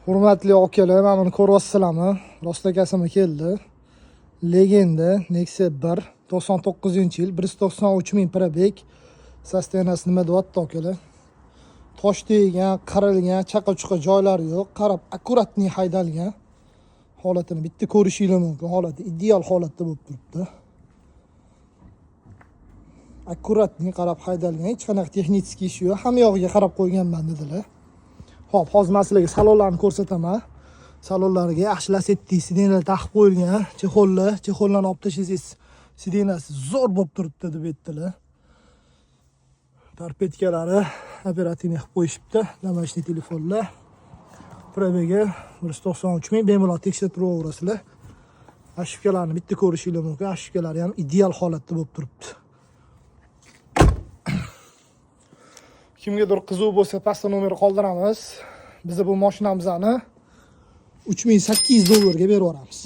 Hurmatli akalar, mana buni ko'ryapsizlarmi? Rostakasimi keldi. Legenda Nexia 1 99-yil 193 ming probeg. Sostenasi nima deyapti akalar? Tosh tegan, qarilgan, chaqa-chuqa joylari yo'q. Qarab, akkuratni haydalgan. Holatini bitta ko'rishingiz mumkin. Holati ideal holatda bo'lib turibdi. Akkuratni qarab haydalgan, hech qanaqa texnik ishi yo'q. Hamma yog'iga qarab qo'yganman dedilar. Xo'p, hozir men sizlarga salonlarni ko'rsataman. Salonlarga yaxshi lasetti sidenalar taqib qo'yilgan. Chexollarni olib tashlasangiz, sidenasi zo'r bo'lib turibdi deb aytdilar. Torpedkalari operativniy qilib qo'yishibdi. Damashli telefonlar. Probegi 193 ming, bemalol tekshirib turaverasizlar. Ashifkalarni bitta ko'rishingiz mumkin. Ashifkalari ham ideal holatda bo'lib turibdi. Kimgadir qiziq bo'lsa, pastda nomer qoldiramiz. Biz bu mashinamizni $3800 ga berib yuboramiz.